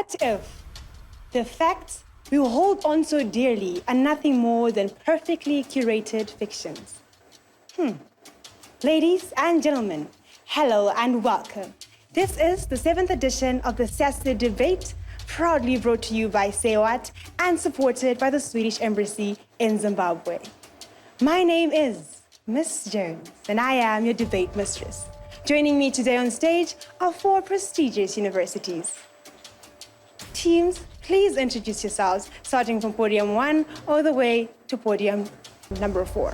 What if the facts we hold on so dearly are nothing more than perfectly curated fictions? Ladies and gentlemen, hello and welcome. This is the 7th edition of the SASI debate, proudly brought to you by SAYWHAT and supported by the Swedish Embassy in Zimbabwe. My name is Miss Jones, and I am your debate mistress. Joining me today on stage are 4 prestigious universities. Teams, please introduce yourselves, starting from podium 1 all the way to podium number 4.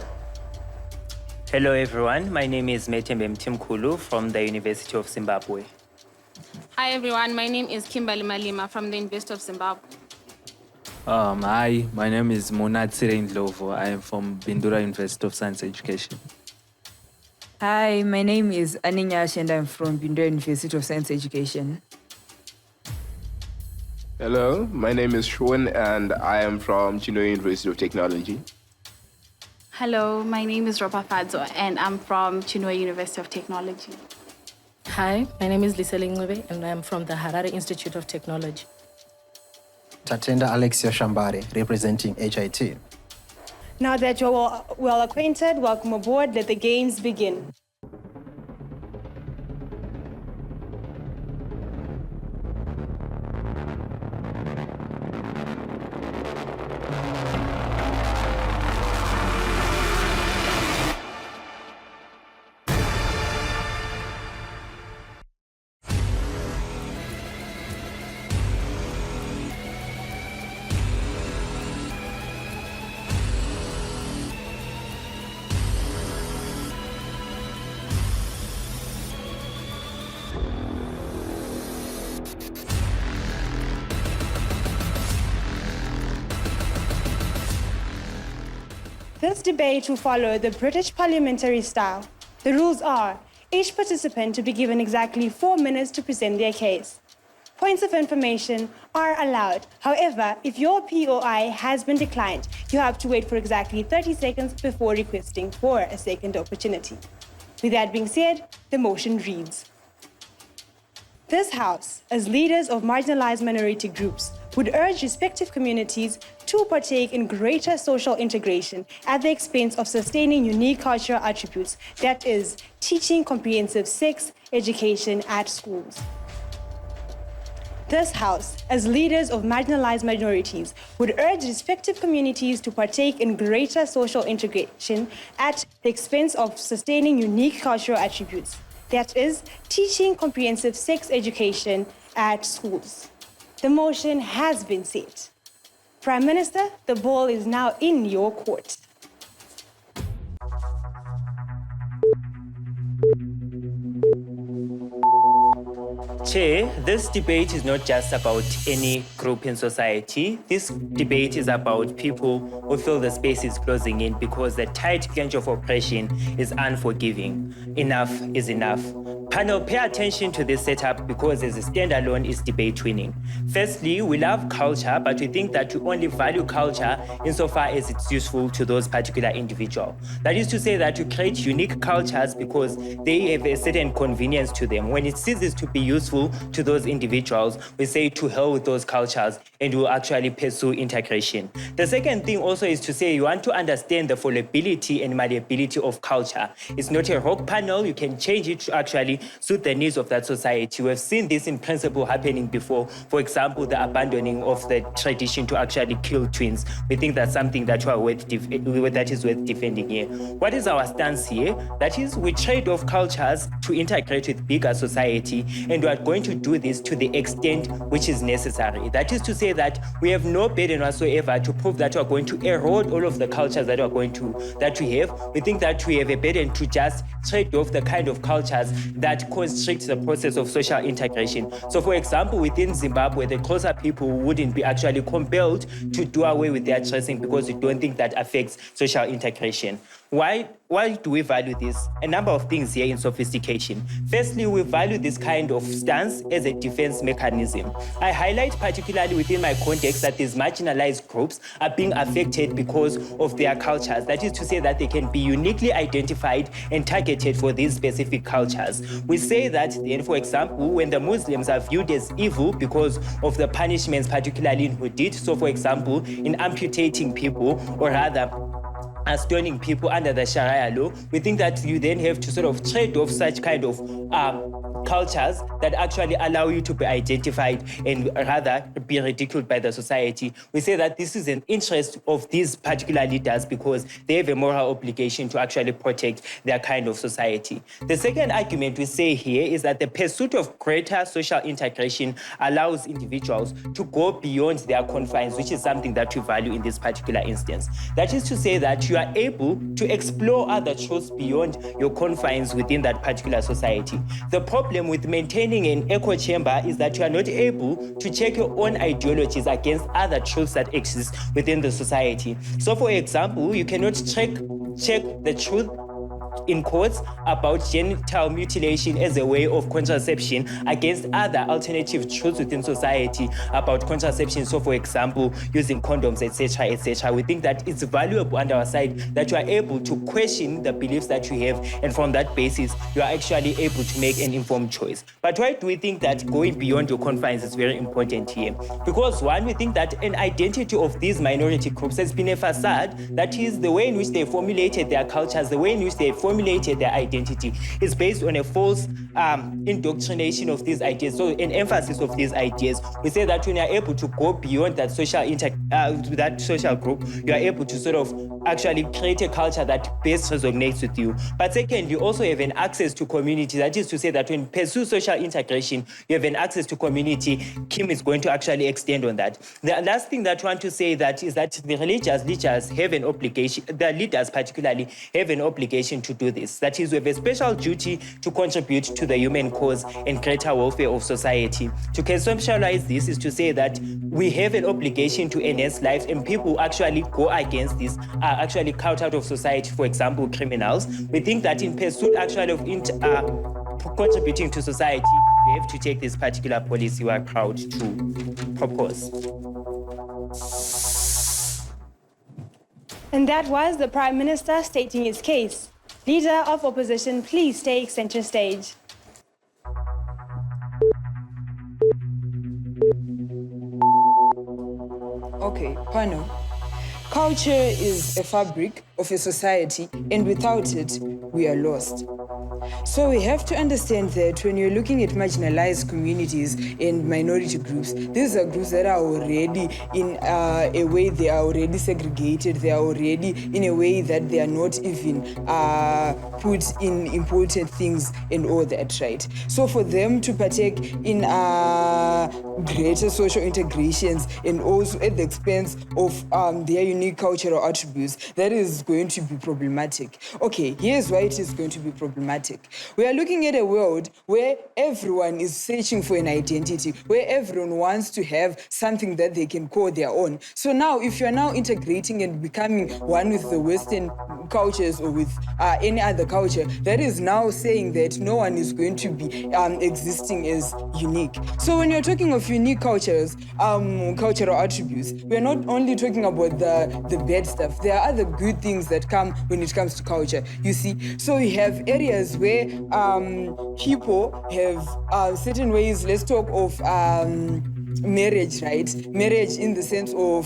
Hello everyone, my name is Metembe Mtimkulu from the University of Zimbabwe. Hi everyone, my name is Kimberly Malima from the University of Zimbabwe. Hi, my name is Munatsire Ndlovu. I am from Bindura University of Science Education. Hi, my name is Aninyash and I'm from Bindura University of Science Education. Hello, my name is Sean and I am from Chinhoyi University of Technology. Hello, my name is Ropa Fadzo and I'm from Chinhoyi University of Technology. Hi, my name is Lisa Lingwebe and I'm from the Harare Institute of Technology. Tatenda Alexia Shambare, representing HIT. Now that you're well acquainted, welcome aboard. Let the games begin. This debate will follow the British parliamentary style. The rules are, each participant to be given exactly 4 minutes to present their case. Points of information are allowed. However, if your POI has been declined, you have to wait for exactly 30 seconds before requesting for a second opportunity. With that being said, the motion reads: This House, as leaders of marginalized minority groups, would urge respective communities to partake in greater social integration at the expense of sustaining unique cultural attributes, that is, teaching comprehensive sex education at schools. This House, as leaders of marginalized minorities, would urge respective communities to partake in greater social integration at the expense of sustaining unique cultural attributes, that is, teaching comprehensive sex education at schools. The motion has been set. Prime Minister, the ball is now in your court. Chair, this debate is not just about any group in society. This debate is about people who feel the space is closing in because the tight clench of oppression is unforgiving. Enough is enough. Panel, pay attention to this setup because as a standalone is debate winning. Firstly, we love culture, but we think that we only value culture insofar as it's useful to those particular individuals. That is to say that we create unique cultures because they have a certain convenience to them. When it ceases to be useful to those individuals, we say to hell with those cultures and we'll actually pursue integration. The second thing also is to say you want to understand the fallibility and malleability of culture. It's not a rock panel, you can change it to actually suit the needs of that society. We have seen this in principle happening before. For example, the abandoning of the tradition to actually kill twins. We think that's something that is worth defending here. What is our stance here? That is, we trade off cultures to integrate with bigger society, and we are going to do this to the extent which is necessary. That is to say that we have no burden whatsoever to prove that we are going to erode all of the cultures that we have. We think that we have a burden to just trade off the kind of cultures that constrict the process of social integration. So for example, within Zimbabwe, the Xhosa people wouldn't be actually compelled to do away with their dressing because we don't think that affects social integration. Why do we value this? A number of things here in sophistication. Firstly, we value this kind of stance as a defense mechanism. I highlight particularly within my context that these marginalized groups are being affected because of their cultures. That is to say that they can be uniquely identified and targeted for these specific cultures. We say that then, for example, when the Muslims are viewed as evil because of the punishments, particularly in Hudud, so for example, in amputating people, or rather, stoning people under the Sharia law, we think that you then have to sort of trade off such kind of cultures that actually allow you to be identified and rather be ridiculed by the society. We say that this is an interest of these particular leaders because they have a moral obligation to actually protect their kind of society. The second argument we say here is that the pursuit of greater social integration allows individuals to go beyond their confines, which is something that we value in this particular instance. That is to say that you are able to explore other truths beyond your confines within that particular society. The problem with maintaining an echo chamber is that you are not able to check your own ideologies against other truths that exist within the society. So for example, you cannot check the truth in courts about genital mutilation as a way of contraception against other alternative truths within society about contraception. So for example, using condoms, etc., etc. We think that it's valuable on our side that you are able to question the beliefs that you have, and from that basis, you are actually able to make an informed choice. But why do we think that going beyond your confines is very important here? Because one, we think that an identity of these minority groups has been a facade, that is the way in which they formulated their cultures, the way in which they formulated their identity is based on a false indoctrination of these ideas, so an emphasis of these ideas. We say that when you're able to go beyond that that social group, you are able to sort of actually create a culture that best resonates with you. But second, you also have an access to community. That is to say that when you pursue social integration, you have an access to community. Kim is going to actually extend on that. The last thing that I want to say that is that the religious leaders have an obligation, the leaders particularly have an obligation to do this. That is, we have a special duty to contribute to the human cause and greater welfare of society. To conceptualize this is to say that we have an obligation to enhance life, and people who actually go against this are actually cut out of society, for example, criminals. We think that in pursuit actually of contributing to society, we have to take this particular policy we are proud to propose. And that was the Prime Minister stating his case. Leader of opposition, please take center stage. Okay, panel. Culture is a fabric of a society, and without it, we are lost. So we have to understand that when you're looking at marginalized communities and minority groups, these are groups that are already in a way they are already segregated, they are already in a way that they are not even put in important things and all that, right? So for them to partake in greater social integrations and also at the expense of their unique cultural attributes, that is going to be problematic. Okay, here's why it is going to be problematic. We are looking at a world where everyone is searching for an identity, where everyone wants to have something that they can call their own. So now, if you're now integrating and becoming one with the Western cultures or with any other culture, that is now saying that no one is going to be existing as unique. So when you're talking of unique cultures, cultural attributes, we're not only talking about the bad stuff. There are other good things that come when it comes to culture, you see. So we have areas where people have certain ways. Let's talk of marriage, right? Marriage in the sense of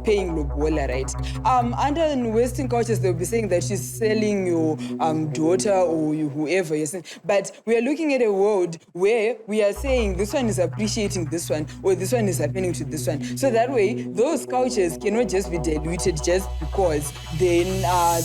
paying lobola, right? Under Western cultures, they'll be saying that she's selling your daughter or whoever you're saying. But we are looking at a world where we are saying this one is appreciating this one, or this one is happening to this one. So that way, those cultures cannot just be diluted just because then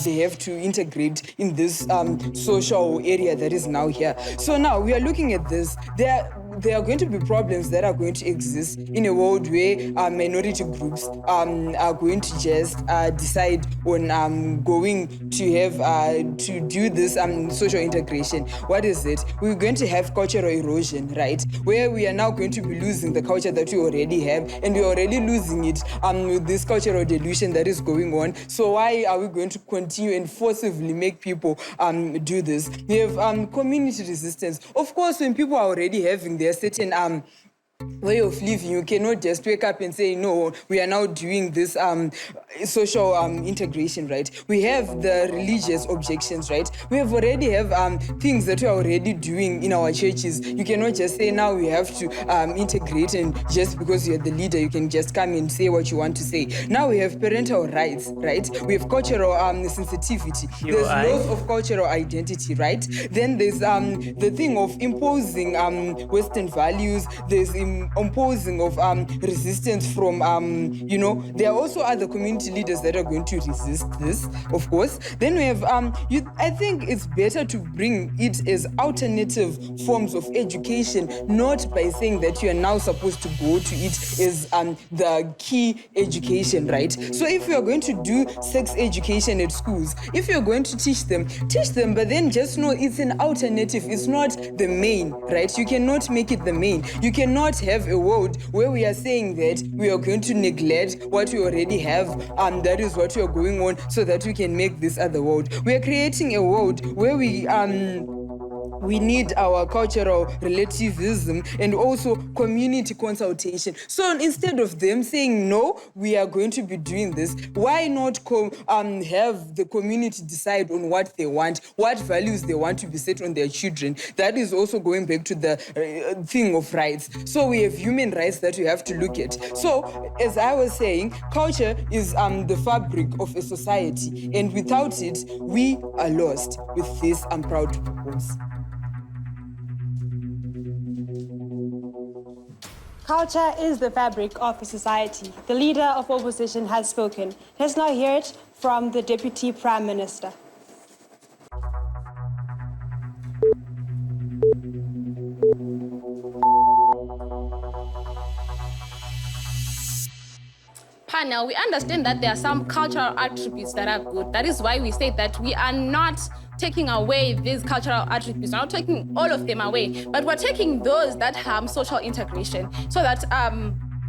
they have to integrate in this social area that is now here. So now we are looking at this. There are going to be problems that are going to exist in a world where minority groups are going to just decide on going to have to do this social integration. What is it? We're going to have cultural erosion, right? Where we are now going to be losing the culture that we already have, and we're already losing it with this cultural dilution that is going on. So why are we going to continue and forcibly make people do this? We have community resistance. Of course, when people are already having their certain way of living. You cannot just wake up and say, no, we are now doing this social integration, right? We have the religious objections, right? We already have things that we are already doing in our churches. You cannot just say now we have to integrate, and just because you're the leader, you can just come and say what you want to say. Now we have parental rights, right? We have cultural sensitivity. There's loss of cultural identity, right? Then there's the thing of imposing Western values. There's imposing of resistance from, there are also other community leaders that are going to resist this, of course. Then we have, I think it's better to bring it as alternative forms of education, not by saying that you are now supposed to go to it as the key education, right? So if you are going to do sex education at schools, if you're going to teach them, but then just know it's an alternative, it's not the main, right? You cannot make it the main. You cannot have a world where we are saying that we are going to neglect what we already have, that is what we are going on, so that we can make this other world. We are creating a world where we need our cultural relativism and also community consultation. So instead of them saying, no, we are going to be doing this, why not have the community decide on what they want, what values they want to be set on their children? That is also going back to the thing of rights. So we have human rights that we have to look at. So as I was saying, culture is the fabric of a society, and without it, we are lost. With this, I'm proud to propose. Culture is the fabric of a society. The leader of opposition has spoken. Let's now hear it from the Deputy Prime Minister. Panel, we understand that there are some cultural attributes that are good. That is why we say that we are not taking away these cultural attributes. We're not taking all of them away, but we're taking those that harm social integration, so that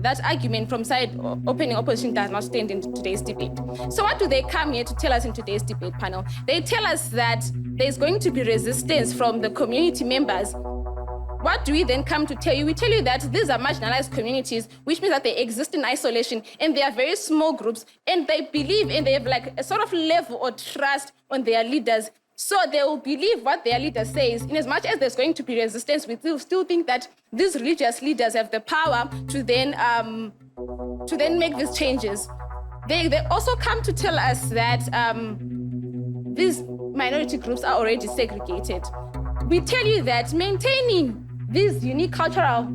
that argument from side opening opposition does not stand in today's debate. So what do they come here to tell us in today's debate panel? They tell us that there's going to be resistance from the community members. What do we then come to tell you? We tell you that these are marginalized communities, which means that they exist in isolation, and they are very small groups, and they believe, and they have like a sort of level or trust on their leaders. So they will believe what their leader says. In as much as there's going to be resistance, we still think that these religious leaders have the power to then make these changes. They also come to tell us that these minority groups are already segregated. We tell you that maintaining these unique cultural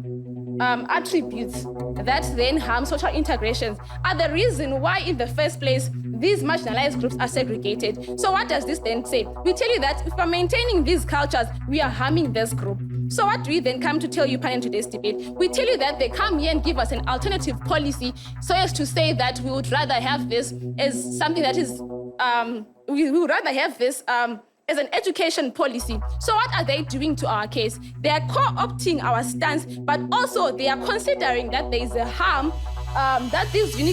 attributes that then harm social integrations are the reason why, in the first place, these marginalized groups are segregated. So what does this then say? We tell you that if we're maintaining these cultures, we are harming this group. So what do we then come to tell you, panel, in today's debate? We tell you that they come here and give us an alternative policy, so as to say that we would rather have this as something that is, we would rather have this as an education policy. So what are they doing to our case? They are co-opting our stance, but also they are considering that there is a harm, that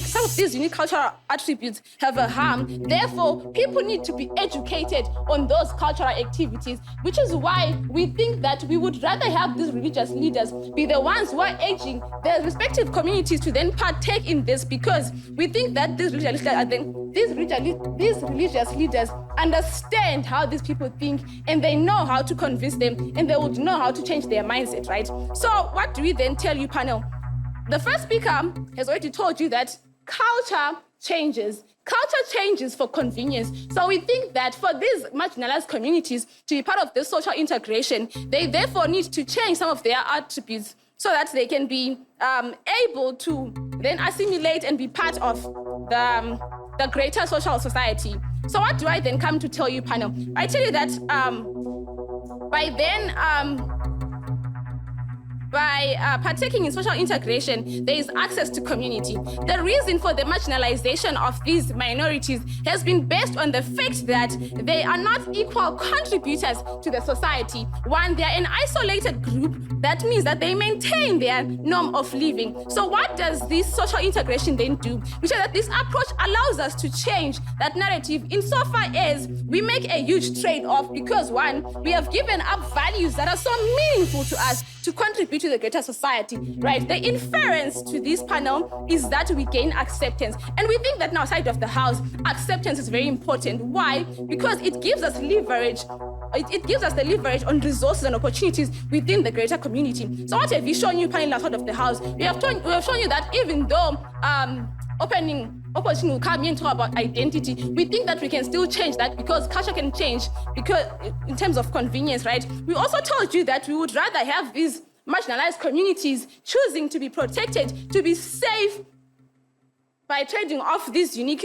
some of these unique cultural attributes have a harm. Therefore, people need to be educated on those cultural activities, which is why we think that we would rather have these religious leaders be the ones who are urging their respective communities to then partake in this, because we think that these religious leaders understand how these people think, and they know how to convince them, and they would know how to change their mindset, right? So what do we then tell you, panel? The first speaker has already told you that culture changes. Culture changes for convenience. So we think that for these marginalized communities to be part of this social integration, they therefore need to change some of their attributes so that they can be able to then assimilate and be part of the greater social society. So what do I then come to tell you, panel? I tell you that by partaking in social integration, there is access to community. The reason for the marginalization of these minorities has been based on the fact that they are not equal contributors to the society. One, they are an isolated group. That means that they maintain their norm of living. So what does this social integration then do? We say that this approach allows us to change that narrative insofar as we make a huge trade-off, because one, we have given up values that are so meaningful to us, to contribute to the greater society, right? The inference to this panel is that we gain acceptance. And we think that now, side of the house, acceptance is very important. Why? Because it gives us leverage. It gives us the leverage on resources and opportunities within the greater community. So what have we shown you, panel outside of the house? We have shown you that even though opening opportunity will come in to talk about identity, we think that we can still change that because culture can change because in terms of convenience, right? We also told you that we would rather have these marginalized communities choosing to be protected, to be safe by trading off these unique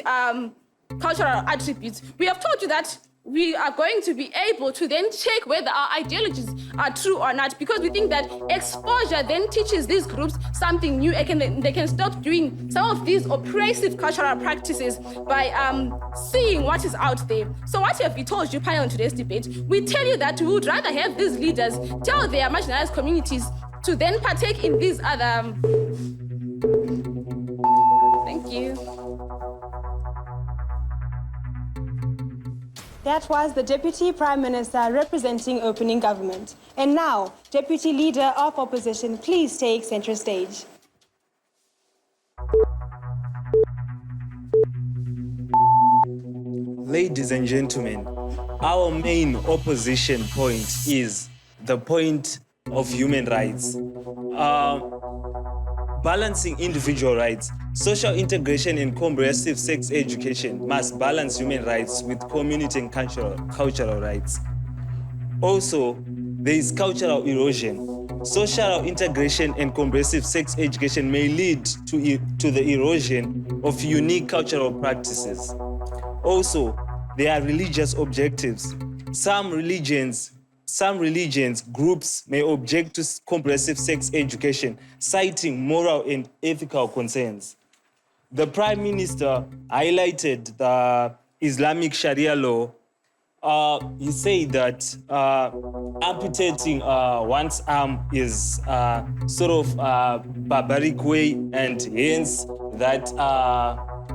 cultural attributes. We have told you that we are going to be able to then check whether our ideologies are true or not, because we think that exposure then teaches these groups something new, and they can stop doing some of these oppressive cultural practices by seeing what is out there. So what have we told you, panel, in today's debate? We tell you that we would rather have these leaders tell their marginalized communities to then partake in these other... Thank you. That was the Deputy Prime Minister representing opening government. And now, Deputy Leader of Opposition, please take center stage. Ladies and gentlemen, our main opposition point is the point of human rights. Balancing individual rights, social integration and comprehensive sex education must balance human rights with community and cultural rights. Also, there is cultural erosion. Social integration and comprehensive sex education may lead to the erosion of unique cultural practices. Also, there are religious objectives. Some religions, groups may object to comprehensive sex education, citing moral and ethical concerns. The Prime Minister highlighted the Islamic Sharia law. He said that amputating one's arm is sort of a barbaric way, and hence that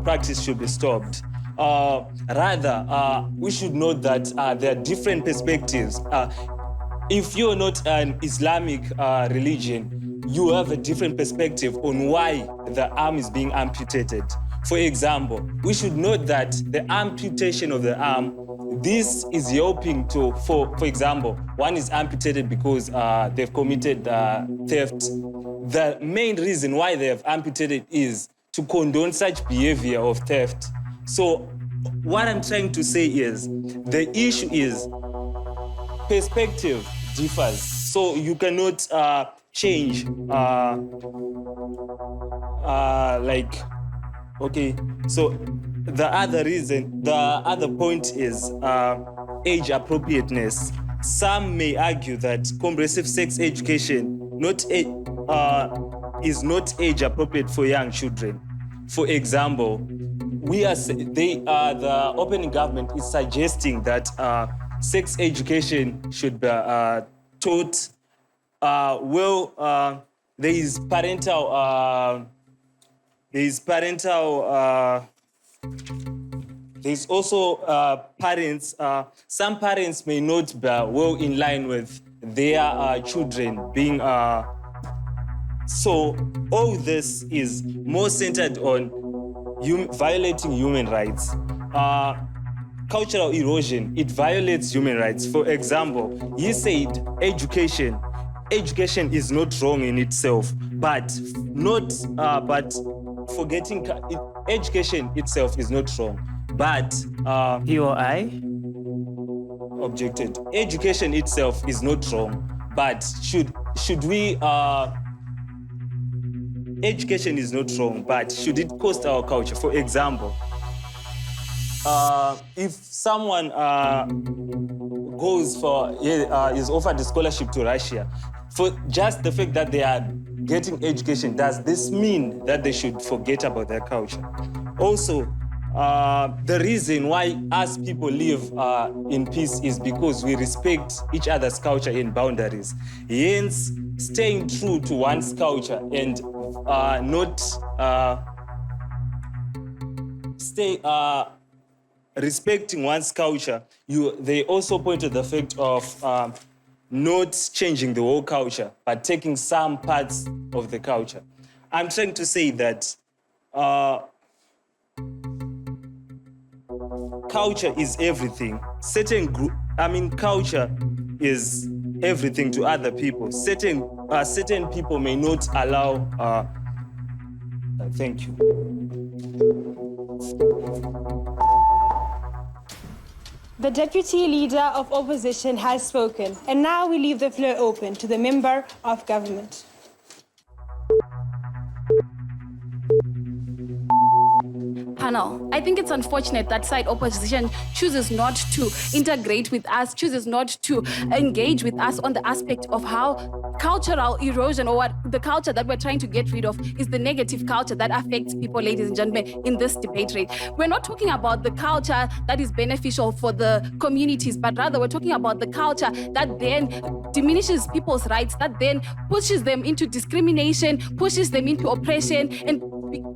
practice should be stopped. Rather, we should note that there are different perspectives. If you're not an Islamic religion, you have a different perspective on why the arm is being amputated. For example, we should note that the amputation of the arm, this is helping to, for example, one is amputated because they've committed theft. The main reason why they have amputated is to condone such behavior of theft. So what I'm trying to say is, the issue is perspective differs. So you cannot change, okay. So the other point is age appropriateness. Some may argue that comprehensive sex education is not age appropriate for young children. For example, the opening government is suggesting that sex education should be taught. There's also parents. Some parents may not be well in line with their children being. So all this is more centered on violating human rights. Cultural erosion, it violates human rights. For example, he said education is not wrong in itself, but forgetting education itself is not wrong. But POI objected. Education itself is not wrong, but should we education is not wrong, but should it cost our culture? For example, if someone is offered a scholarship to Russia, for just the fact that they are getting education, does this mean that they should forget about their culture? Also, the reason why us people live in peace is because we respect each other's culture and boundaries. Hence, staying true to one's culture and respecting one's culture, they also point to the fact of not changing the whole culture, but taking some parts of the culture. I'm trying to say that culture is everything. Culture is everything to other people. Certain people may not allow. Thank you. The Deputy Leader of Opposition has spoken, and now we leave the floor open to the Member of Government. Panel, I think it's unfortunate that side opposition chooses not to integrate with us, chooses not to engage with us on the aspect of how cultural erosion, or what the culture that we're trying to get rid of, is the negative culture that affects people, ladies and gentlemen, in this debate. Right? We're not talking about the culture that is beneficial for the communities, but rather we're talking about the culture that then diminishes people's rights, that then pushes them into discrimination, pushes them into oppression, and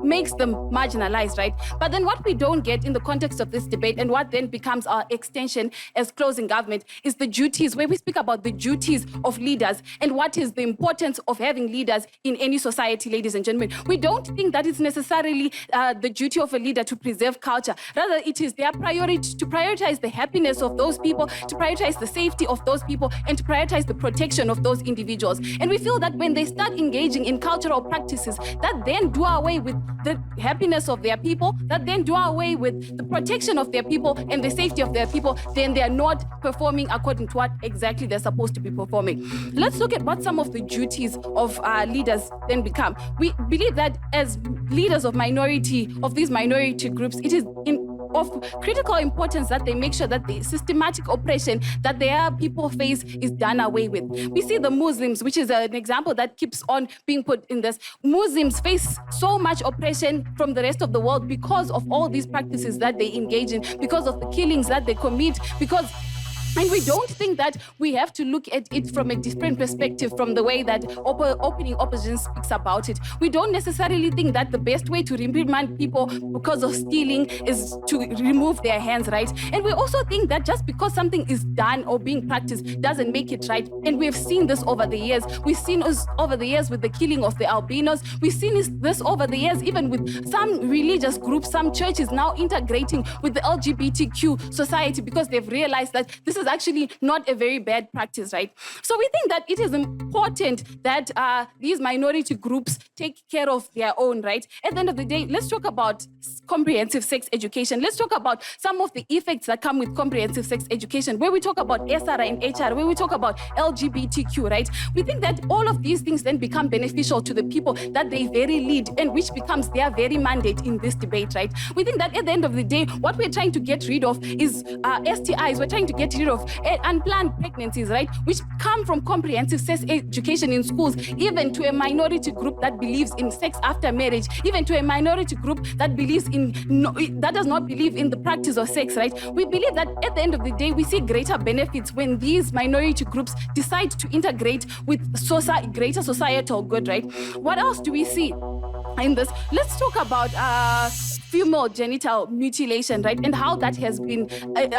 makes them marginalized, right? But then what we don't get in the context of this debate, and what then becomes our extension as closing government, is the duties, where we speak about the duties of leaders and what is the importance of having leaders in any society, ladies and gentlemen. We don't think that it's necessarily the duty of a leader to preserve culture. Rather, it is their priority to prioritize the happiness of those people, to prioritize the safety of those people, and to prioritize the protection of those individuals. And we feel that when they start engaging in cultural practices that then do away with the happiness of their people, that then do away with the protection of their people and the safety of their people, then they are not performing according to what exactly they're supposed to be performing. Let's look at what some of the duties of leaders then become. We believe that as leaders of these minority groups, it is of critical importance that they make sure that the systematic oppression that their people face is done away with. We see the Muslims, which is an example that keeps on being put in this. Muslims face so much oppression from the rest of the world because of all these practices that they engage in, because of the killings that they commit, and we don't think that we have to look at it from a different perspective from the way that opening opposition speaks about it. We don't necessarily think that the best way to reprimand people because of stealing is to remove their hands, right? And we also think that just because something is done or being practiced doesn't make it right. And we've seen this over the years. We've seen this over the years with the killing of the albinos. We've seen this over the years even with some religious groups, some churches now integrating with the LGBTQ society because they've realized that this is actually not a very bad practice, right? So we think that it is important that these minority groups take care of their own, right? At the end of the day, let's talk about comprehensive sex education. Let's talk about some of the effects that come with comprehensive sex education, where we talk about SR and HR, where we talk about LGBTQ, right? We think that all of these things then become beneficial to the people that they very lead, and which becomes their very mandate in this debate, right? We think that at the end of the day, what we're trying to get rid of is STIs. We're trying to get rid of unplanned pregnancies, right? Which come from comprehensive sex education in schools, even to a minority group that believes in sex after marriage, even to a minority group that that does not believe in the practice of sex, right? We believe that at the end of the day, we see greater benefits when these minority groups decide to integrate with greater societal good, right? What else do we see in this? Let's talk about female genital mutilation, right? And how that has been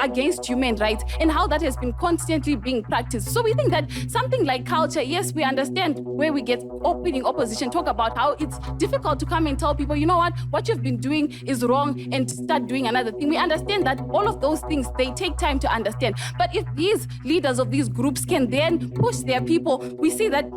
against human rights, and how that has been constantly being practiced. So we think that something like culture, yes, we understand where we get opening opposition, talk about how it's difficult to come and tell people, you know what you've been doing is wrong, and start doing another thing. We understand that all of those things, they take time to understand. But if these leaders of these groups can then push their people, we see that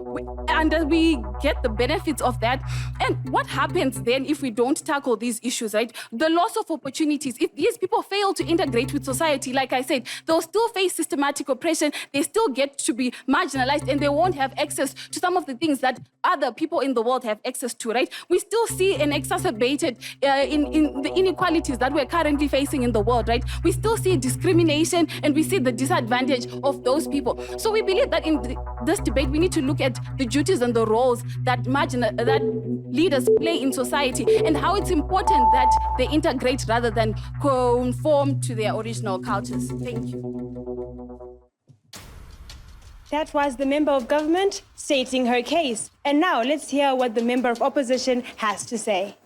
we get the benefits of that. And what happens then if we don't tackle these issues, right? The loss of opportunities. If these people fail to integrate with society, like I said, they'll still face systematic oppression, they still get to be marginalized, and they won't have access to some of the things that other people in the world have access to, right? We still see an exacerbated in the inequalities that we're currently facing in the world, right? We still see discrimination, and we see the disadvantage of those people. So we believe that in this debate, we need to look at the duties and the roles that leaders play in society, and how it's important that they integrate rather than conform to their original cultures. Thank you. That was the Member of Government stating her case. And now let's hear what the Member of Opposition has to say.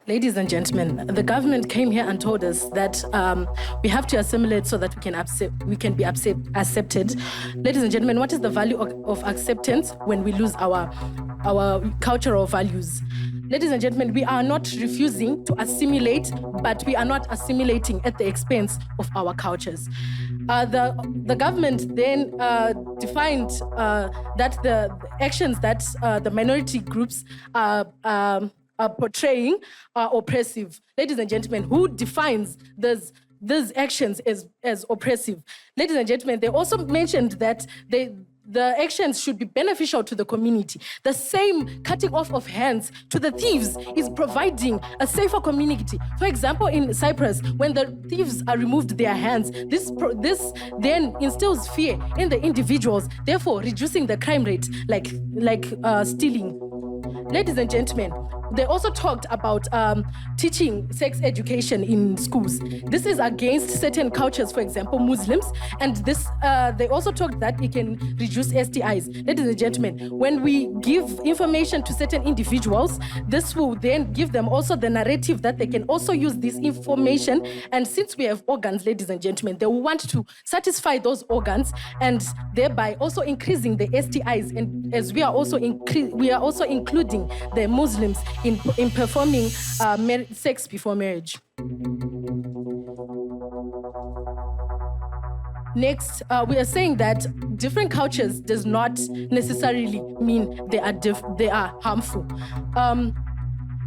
Ladies and gentlemen, the government came here and told us that we have to assimilate so that we can be accepted. Ladies and gentlemen, what is the value of acceptance when we lose our cultural values? Ladies and gentlemen, we are not refusing to assimilate, but we are not assimilating at the expense of our cultures. The government then defined that the actions that the minority groups are portraying are oppressive. Ladies and gentlemen, who defines these actions as oppressive? Ladies and gentlemen, they also mentioned that the actions should be beneficial to the community. The same cutting off of hands to the thieves is providing a safer community. For example, in Cyprus, when the thieves are removed their hands, this then instills fear in the individuals, therefore reducing the crime rate, like stealing. Ladies and gentlemen, they also talked about teaching sex education in schools. This is against certain cultures, for example, Muslims, and this they also talked that it can reduce STIs. Ladies and gentlemen, when we give information to certain individuals, this will then give them also the narrative that they can also use this information, and since we have organs, ladies and gentlemen, they will want to satisfy those organs, and thereby also increasing the STIs, and as we are also including the Muslims in performing sex before marriage. Next, we are saying that different cultures does not necessarily mean they are harmful.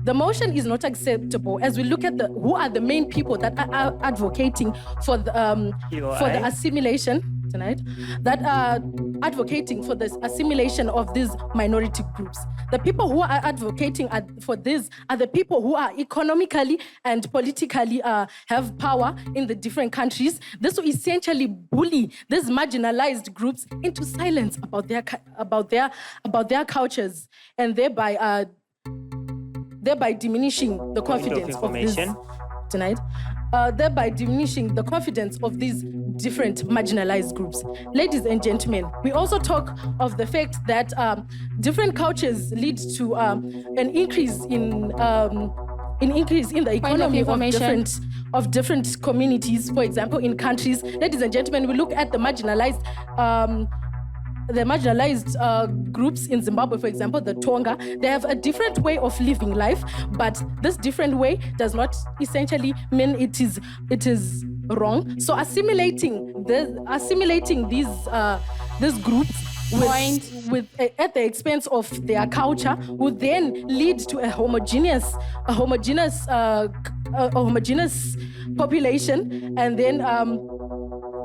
The motion is not acceptable as we look at who are the main people that are advocating for the assimilation tonight, that are advocating for the assimilation of these minority groups. The people who are advocating for this are the people who are economically and politically have power in the different countries. This will essentially bully these marginalized groups into silence about their cultures, and thereby diminishing the confidence of this tonight. Thereby diminishing the confidence of these different marginalized groups. Ladies and gentlemen, we also talk of the fact that different cultures lead to an increase in the economy of different communities. For example, in countries, ladies and gentlemen, we look at the marginalized groups in Zimbabwe, for example, the Tonga. They have a different way of living life, but this different way does not essentially mean it is wrong. So assimilating these groups at the expense of their culture would then lead to a homogeneous population, and then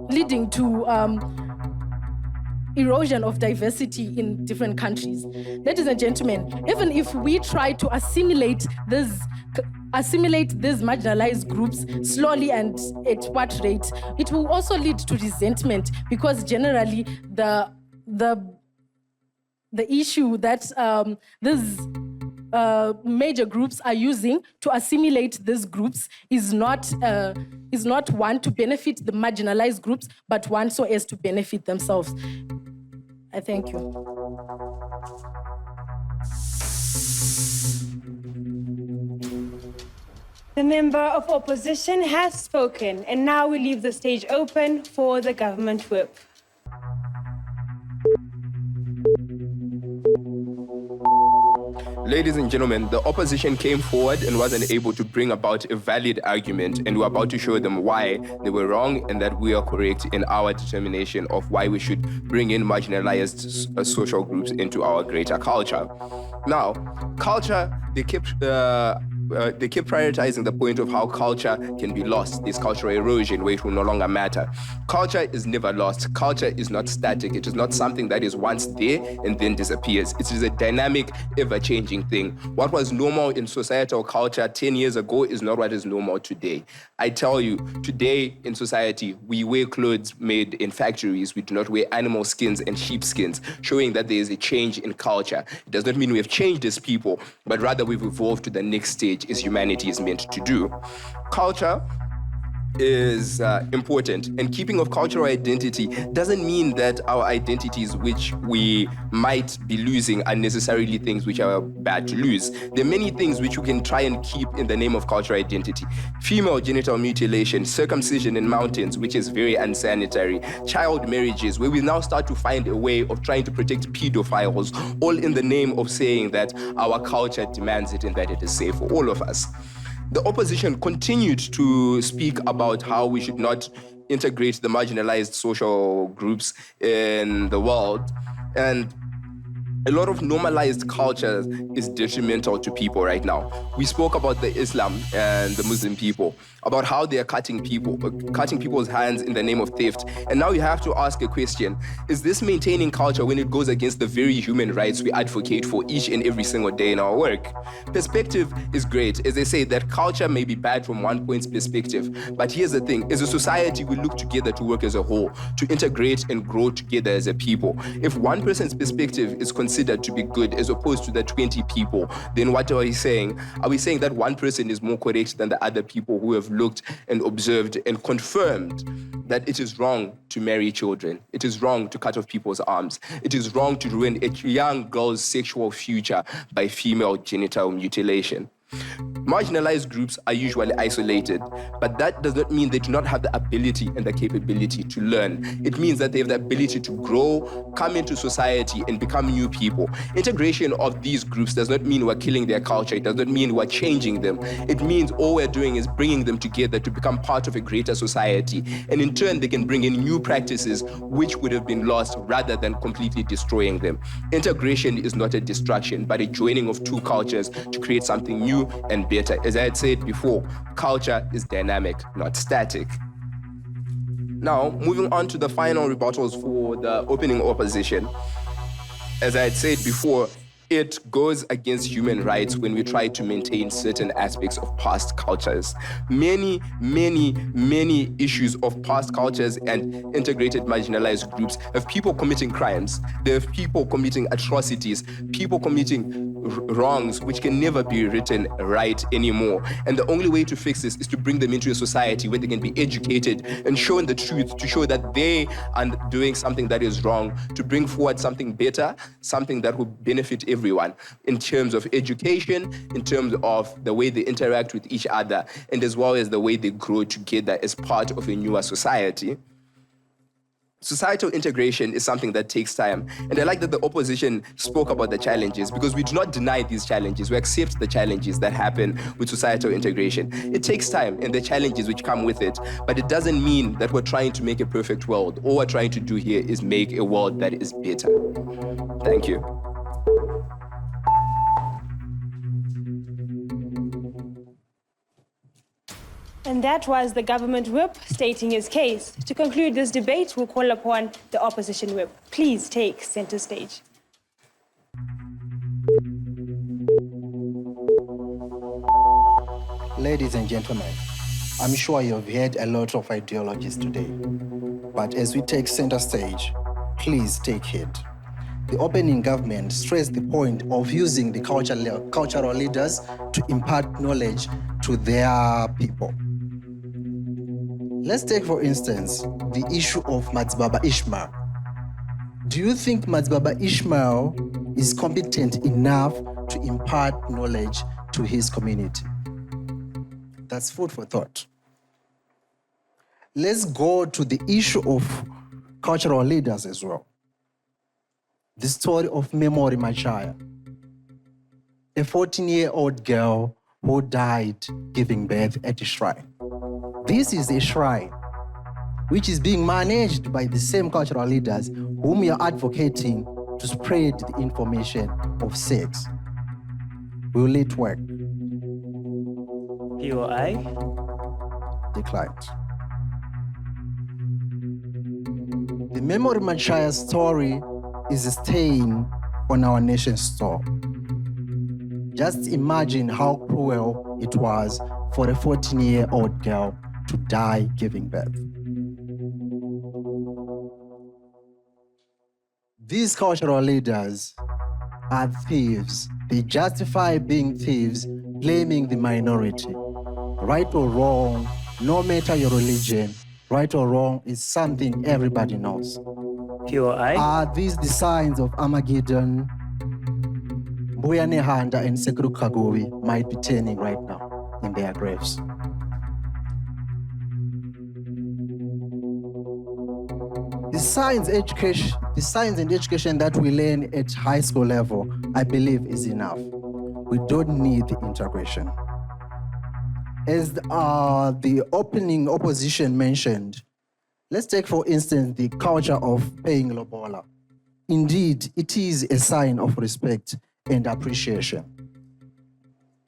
leading to erosion of diversity in different countries. Ladies and gentlemen, even if we try to assimilate these marginalized groups slowly and at what rate, it will also lead to resentment, because generally the issue that these major groups are using to assimilate these groups is not one to benefit the marginalized groups, but one so as to benefit themselves. I thank you. The member of opposition has spoken, and now we leave the stage open for the government whip. Ladies and gentlemen, the opposition came forward and wasn't able to bring about a valid argument, and we're about to show them why they were wrong and that we are correct in our determination of why we should bring in marginalized social groups into our greater culture. Now, culture, they kept prioritizing the point of how culture can be lost. There's cultural erosion where it will no longer matter. Culture is never lost. Culture is not static. It is not something that is once there and then disappears. It is a dynamic, ever-changing thing. What was normal in societal culture 10 years ago is not what is normal today. I tell you, today in society, we wear clothes made in factories. We do not wear animal skins and sheep skins, showing that there is a change in culture. It does not mean we have changed as people, but rather we've evolved to the next stage as humanity is meant to do. Culture is important, and keeping of cultural identity doesn't mean that our identities which we might be losing are necessarily things which are bad to lose. There are many things which you can try and keep in the name of cultural identity. Female genital mutilation, circumcision in mountains, which is very unsanitary, child marriages, where we now start to find a way of trying to protect pedophiles, all in the name of saying that our culture demands it and that it is safe for all of us. The opposition continued to speak about how we should not integrate the marginalized social groups in the world. And a lot of normalized culture is detrimental to people right now. We spoke about the Islam and the Muslim people, about how they are cutting people's hands in the name of theft. And now you have to ask a question, is this maintaining culture when it goes against the very human rights we advocate for each and every single day in our work? Perspective is great. As they say, that culture may be bad from one point's perspective. But here's the thing, as a society, we look together to work as a whole, to integrate and grow together as a people. If one person's perspective is considered to be good as opposed to the 20 people, then what are we saying? Are we saying that one person is more correct than the other people who have looked and observed and confirmed that it is wrong to marry children? It is wrong to cut off people's arms. It is wrong to ruin a young girl's sexual future by female genital mutilation. Marginalized groups are usually isolated, but that does not mean they do not have the ability and the capability to learn. It means that they have the ability to grow, come into society, and become new people. Integration of these groups does not mean we're killing their culture. It does not mean we're changing them. It means all we're doing is bringing them together to become part of a greater society. And in turn, they can bring in new practices which would have been lost rather than completely destroying them. Integration is not a destruction, but a joining of two cultures to create something new and better. As I had said before, culture is dynamic, not static. Now, moving on to the final rebuttals for the opening opposition. As I had said before, it goes against human rights when we try to maintain certain aspects of past cultures. Many issues of past cultures and integrated marginalized groups have people committing crimes. They have people committing atrocities, people committing wrongs which can never be written right anymore. And the only way to fix this is to bring them into a society where they can be educated and shown the truth, to show that they are doing something that is wrong, to bring forward something better, something that will benefit everyone in terms of education, in terms of the way they interact with each other, and as well as the way they grow together as part of a newer society. Societal integration is something that takes time. And I like that the opposition spoke about the challenges, because we do not deny these challenges. We accept the challenges that happen with societal integration. It takes time and the challenges which come with it, but it doesn't mean that we're trying to make a perfect world. All we're trying to do here is make a world that is better. Thank you. And that was the government whip stating his case. To conclude this debate, we'll call upon the opposition whip. Please take center stage. Ladies and gentlemen, I'm sure you've heard a lot of ideologies today. But as we take center stage, please take heed. The opening government stressed the point of using the cultural leaders to impart knowledge to their people. Let's take, for instance, the issue of Matsbaba Ishmael. Do you think Matsbaba Ishmael is competent enough to impart knowledge to his community? That's food for thought. Let's go to the issue of cultural leaders as well. The story of Memory Machaya, a 14-year-old girl who died giving birth at a shrine. This is a shrine which is being managed by the same cultural leaders whom you're advocating to spread the information of sex. Will it work? POI? Declined. The Memory Machaya story is a stain on our nation's soul. Just imagine how cruel it was for a 14-year-old girl to die giving birth. These cultural leaders are thieves. They justify being thieves, blaming the minority. Right or wrong, no matter your religion, right or wrong, is something everybody knows. POI. Are these the signs of Armageddon? Mbuya Nehanda and Sekru Kagowi might be turning right now in their graves. The science and education that we learn at high school level, I believe, is enough. We don't need the integration. As the opening opposition mentioned, let's take, for instance, the culture of paying lobola. Indeed, it is a sign of respect and appreciation.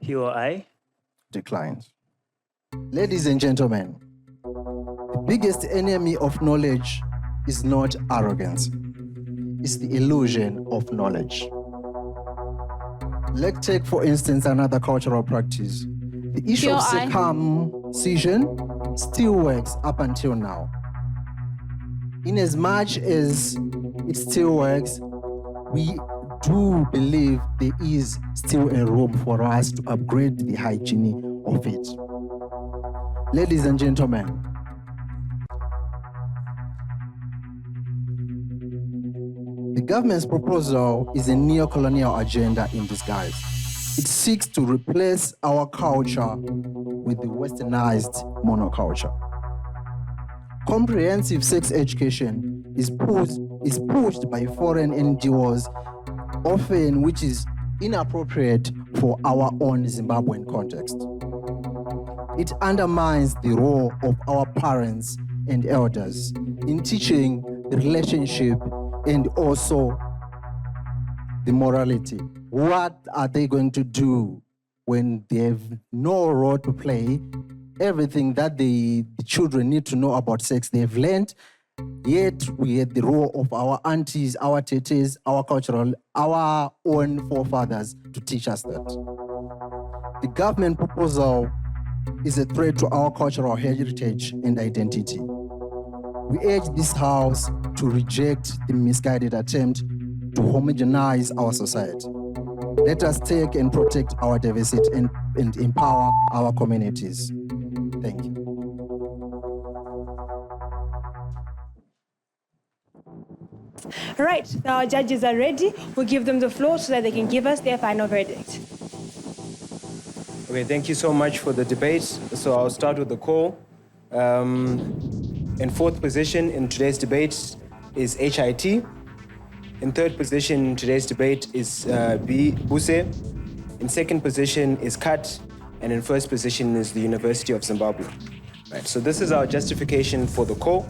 POI. Declined. Ladies and gentlemen, the biggest enemy of knowledge is not arrogance. It's the illusion of knowledge. Let's take, for instance, another cultural practice. The issue of circumcision still works up until now. In as much as it still works, we do believe there is still a room for us to upgrade the hygiene of it. Ladies and gentlemen, the government's proposal is a neo-colonial agenda in disguise. It seeks to replace our culture with the westernized monoculture. Comprehensive sex education is pushed by foreign NGOs, often which is inappropriate for our own Zimbabwean context. It undermines the role of our parents and elders in teaching the relationship and also the morality. What are they going to do when they have no role to play? Everything that the children need to know about sex, they've learned, yet we had the role of our aunties, our tetes, our own forefathers to teach us that. The government proposal is a threat to our cultural heritage and identity. We urge this House to reject the misguided attempt to homogenize our society. Let us take and protect our diversity and empower our communities. Thank you. Right, now our judges are ready. We'll give them the floor so that they can give us their final verdict. Okay, thank you so much for the debate. So I'll start with the call. In fourth position in today's debate is HIT. In third position in today's debate is Buse. In second position is CAT. And in first position is the University of Zimbabwe. Right, so this is our justification for the call.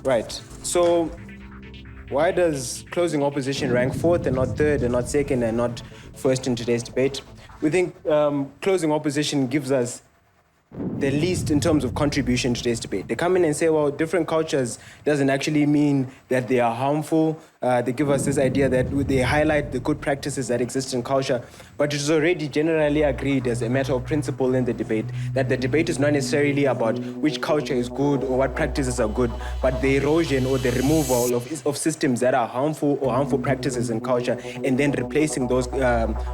Right, so why does closing opposition rank fourth and not third and not second and not first in today's debate? We think closing opposition gives us the least in terms of contribution to today's debate. They come in and say, well, different cultures doesn't actually mean that they are harmful. They give us this idea that they highlight the good practices that exist in culture, but it is already generally agreed as a matter of principle in the debate that the debate is not necessarily about which culture is good or what practices are good, but the erosion or the removal of systems that are harmful or harmful practices in culture, and then replacing those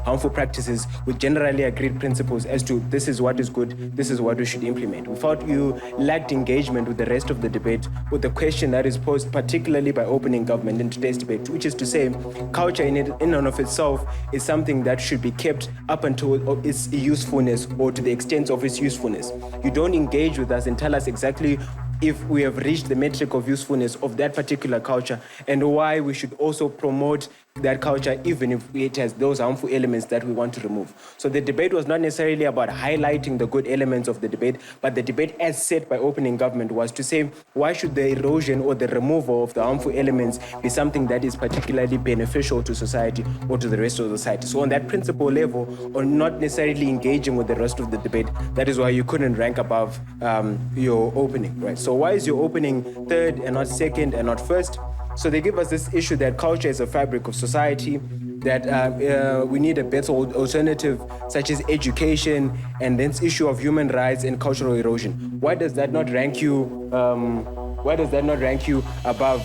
harmful practices with generally agreed principles as to this is what is good, this is what we should implement. We felt you lacked engagement with the rest of the debate with the question that is posed particularly by opening government in today's debate, which is to say culture in and of itself is something that should be kept up until its usefulness or to the extent of its usefulness. You don't engage with us and tell us exactly if we have reached the metric of usefulness of that particular culture and why we should also promote that culture even if it has those harmful elements that we want to remove. So the debate was not necessarily about highlighting the good elements of the debate, but the debate as set by opening government was to say why should the erosion or the removal of the harmful elements be something that is particularly beneficial to society or to the rest of society. So on that principle level, or not necessarily engaging with the rest of the debate, that is why you couldn't rank above your opening, right? So why is your opening third and not second and not first? So they give us this issue that culture is a fabric of society, that we need a better alternative such as education, and this issue of human rights and cultural erosion. Why does that not rank you? Why does that not rank you above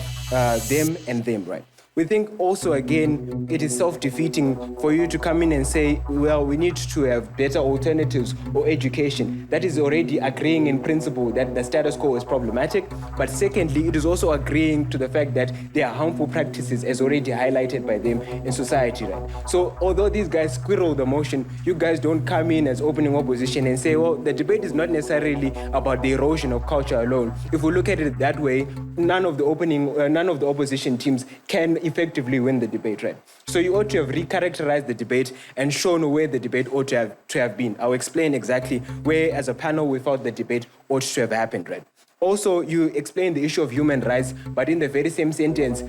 them and them, right? We think also, again, it is self-defeating for you to come in and say, well, we need to have better alternatives or education. That is already agreeing in principle that the status quo is problematic. But secondly, it is also agreeing to the fact that there are harmful practices as already highlighted by them in society, right? So although these guys squirrel the motion, you guys don't come in as opening opposition and say, well, the debate is not necessarily about the erosion of culture alone. If we look at it that way, none of the opposition teams can effectively win the debate, right? So you ought to have recharacterized the debate and shown where the debate ought to have been. I'll explain exactly where, as a panel, we thought the debate ought to have happened, right? Also, you explain the issue of human rights, but in the very same sentence,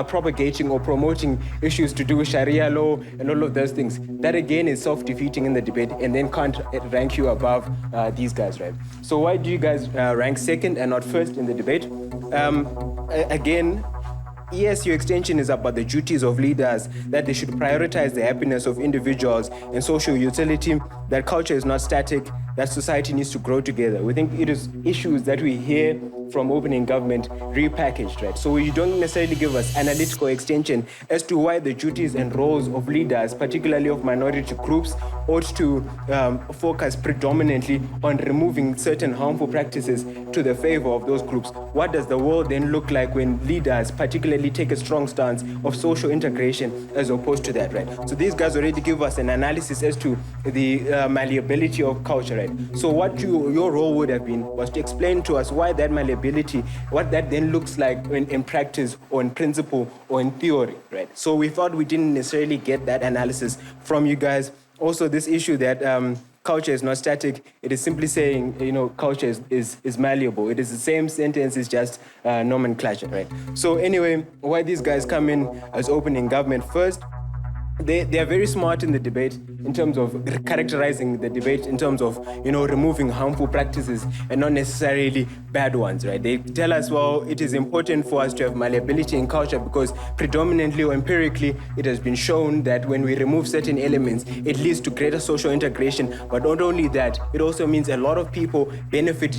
propagating or promoting issues to do with Sharia law and all of those things. That again is self-defeating in the debate and then can't rank you above these guys, right? So why do you guys rank second and not first in the debate? Again, yes, your extension is about the duties of leaders, that they should prioritize the happiness of individuals and social utility, that culture is not static, that society needs to grow together. We think it is issues that we hear from opening government repackaged, right? So you don't necessarily give us analytical extension as to why the duties and roles of leaders, particularly of minority groups, ought to focus predominantly on removing certain harmful practices to the favor of those groups. What does the world then look like when leaders particularly take a strong stance of social integration as opposed to that, right? So these guys already give us an analysis as to the malleability of culture, right? So what your role would have been was to explain to us why that malleability, what that then looks like in practice or in principle or in theory, right? So we thought we didn't necessarily get that analysis from you guys. Also, this issue that culture is not static, it is simply saying, culture is malleable. It is the same sentence, it's just nomenclature, right? So anyway, why these guys come in as opening government first? They are very smart in the debate in terms of characterizing the debate in terms of, removing harmful practices and not necessarily bad ones, right? They tell us, well, it is important for us to have malleability in culture because predominantly or empirically, it has been shown that when we remove certain elements, it leads to greater social integration. But not only that, it also means a lot of people benefit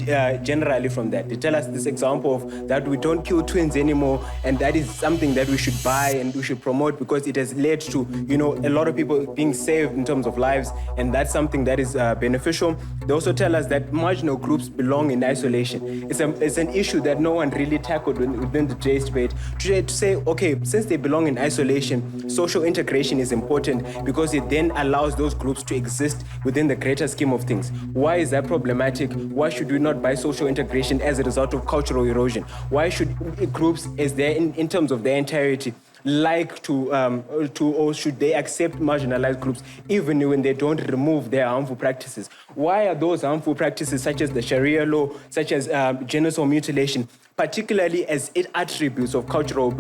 generally from that. They tell us this example of that we don't kill twins anymore, and that is something that we should buy and we should promote because it has led to a lot of people being saved in terms of lives, and that's something that is beneficial. They also tell us that marginal groups belong in isolation. It's an issue that no one really tackled within the today's debate. To say, okay, since they belong in isolation, social integration is important because it then allows those groups to exist within the greater scheme of things. Why is that problematic? Why should we not buy social integration as a result of cultural erosion? Why should groups, as they're in terms of their entirety, or should they accept marginalized groups even when they don't remove their harmful practices? Why are those harmful practices such as the Sharia law, such as genital mutilation, particularly as attributes of cultural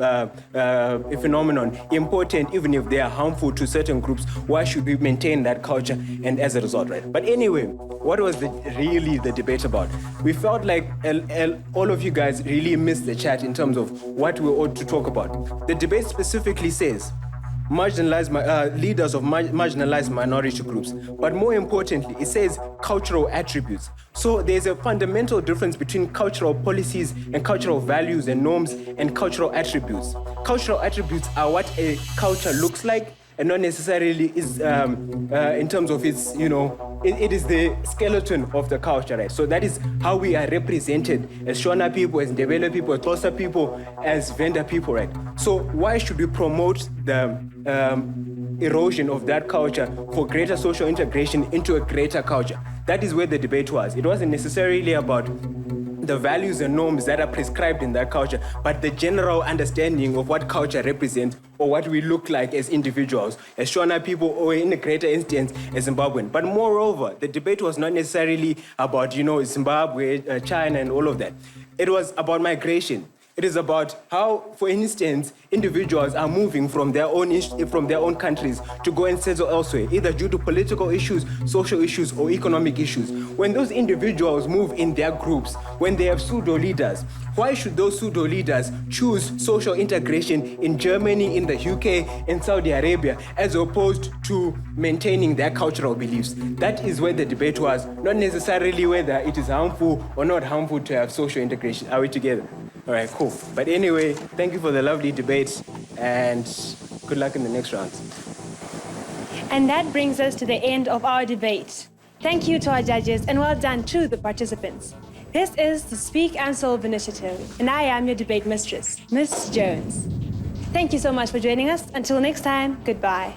phenomenon, important even if they are harmful to certain groups? Why should we maintain that culture and as a result, right? But anyway, what was really the debate about? We felt like all of you guys really missed the chat in terms of what we ought to talk about. The debate specifically says marginalized leaders of marginalized minority groups. But more importantly, it says cultural attributes. So there's a fundamental difference between cultural policies and cultural values and norms and cultural attributes. Cultural attributes are what a culture looks like and not necessarily is in terms of its, it is the skeleton of the culture, right? So that is how we are represented as Shona people, as Ndebele people, as Xhosa people, as Venda people, right? So why should we promote the erosion of that culture for greater social integration into a greater culture? That is where the debate was. It wasn't necessarily about the values and norms that are prescribed in that culture, but the general understanding of what culture represents or what we look like as individuals, as Shona people, or in a greater instance, as Zimbabwean. But moreover, the debate was not necessarily about, Zimbabwe, China, and all of that. It was about migration. It is about how, for instance, individuals are moving from their own countries to go and settle elsewhere, either due to political issues, social issues, or economic issues. When those individuals move in their groups, when they have pseudo-leaders, why should those pseudo-leaders choose social integration in Germany, in the UK, in Saudi Arabia, as opposed to maintaining their cultural beliefs? That is where the debate was, not necessarily whether it is harmful or not harmful to have social integration. Are we together? All right, cool. But anyway, thank you for the lovely debate and good luck in the next round. And that brings us to the end of our debate. Thank you to our judges and well done to the participants. This is the Speak and Solve initiative, and I am your debate mistress, Miss Jones. Thank you so much for joining us. Until next time, goodbye.